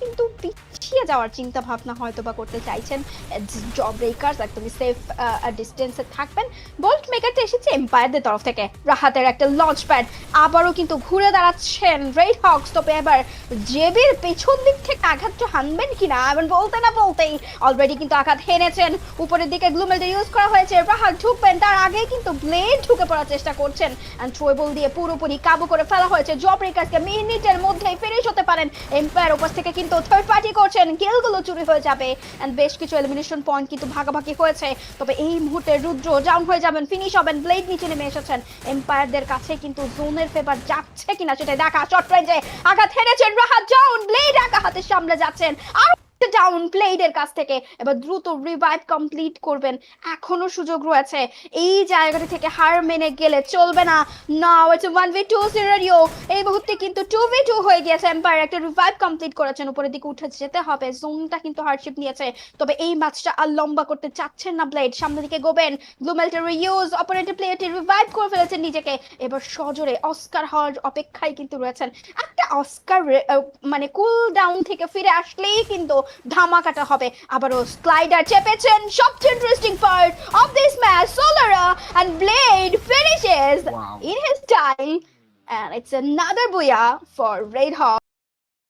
কিন্তু পিছিয়ে যাওয়ার চিন্তা ভাবনা হয়তো বা করতে চাইছেন। জব ব্রেকার্স একদমই সেফ ডিস্টেন্সে থাকবেন। বোল্ট মেকারটা এসেছে এম্পায়ারদের তরফ থেকে, রাহাতের একটা লঞ্চ প্যাড, আবারও কিন্তু ঘুরে দাঁড়াচ্ছেন রেড হক্স। তবে এবার জেবির পেছন দিক থেকে আঘাতটা হানবেন কিনা, এবার বলতে না বলতেই অলরেডি কিন্তু আঘাত হেনেছেন। উপরের দিকে গ্লুমেলটা ইউজ করা হয়েছে, রাহাত ঢুকবেন তার আগে কিন্তু ব্লেড ঢুকে পড়ার চেষ্টা করছেন, এন্ড ট্রোবল দিয়ে পুরোপুরি কাবু করে ফেলা হয়েছে। জব ব্রেকার্সকে মিনিটের মধ্যেই ফিনিশ হতে পারেন। এম্পায়ার উপর থেকে কিন্তু থার্ড পার্টি করছেন, কিলগুলো চুরি হয়ে যাবে, এন্ড বেশ কিছু এলিমিনেশন পয়েন্ট কিন্তু ভাগাভাগি হয়েছে। তবে এই মুহূর্তে রুদ্র ডাউন হয়ে যাবেন, ফিনিশ হবেন, ব্লেড নিচে নেমে এসেছেন। এম্পায়ারদের কাছে কিন্তু জোনের ফেভার যাচ্ছে কিনা সেটাই দেখা। শর্ট রেঞ্জে আঘাত হেরেছেন রাহাত, ডাউন, ব্লেড একা হাতে সামলে যাচ্ছেন আর ডাউন প্লেডের কাছ থেকে। এবার দ্রুত রিভাইভ কমপ্লিট করবেন, এখনো সুযোগ রয়েছে। এই জায়গাটি থেকে হার মেনে গেলে চলবে না। Now it's 1v2 scenario. এই মুহূর্তে কিন্তু 2v2 হয়ে গিয়েছে। এম্পায়ার একটা রিভাইভ কমপ্লিট করেছেন, উপরের দিকে উঠে যেতে হবে, জোনটা কিন্তু হার্ডশিপ নিয়েছে। তবে এই ম্যাচটা আর লম্বা করতে চাচ্ছেন না ব্লেড, সামনের দিকে গোবেন। গ্লুমেল্টের ইউজ, অপারেটর প্লেয়ারটি রিভাইভ করে ফেলেছেন নিজেকে, এবার সজোরে অস্কার হওয়ার অপেক্ষায় কিন্তু রয়েছেন। একটা অস্কার মানে কুল ডাউন থেকে ফিরে আসলেই কিন্তু ধামাকাটা হবে। আবারও স্লাইডার চেপেছেন, সবচেয়ে interesting part of this match. Solara and Blade finishes Wow. in his style, and it's another booyah for Red Hawk.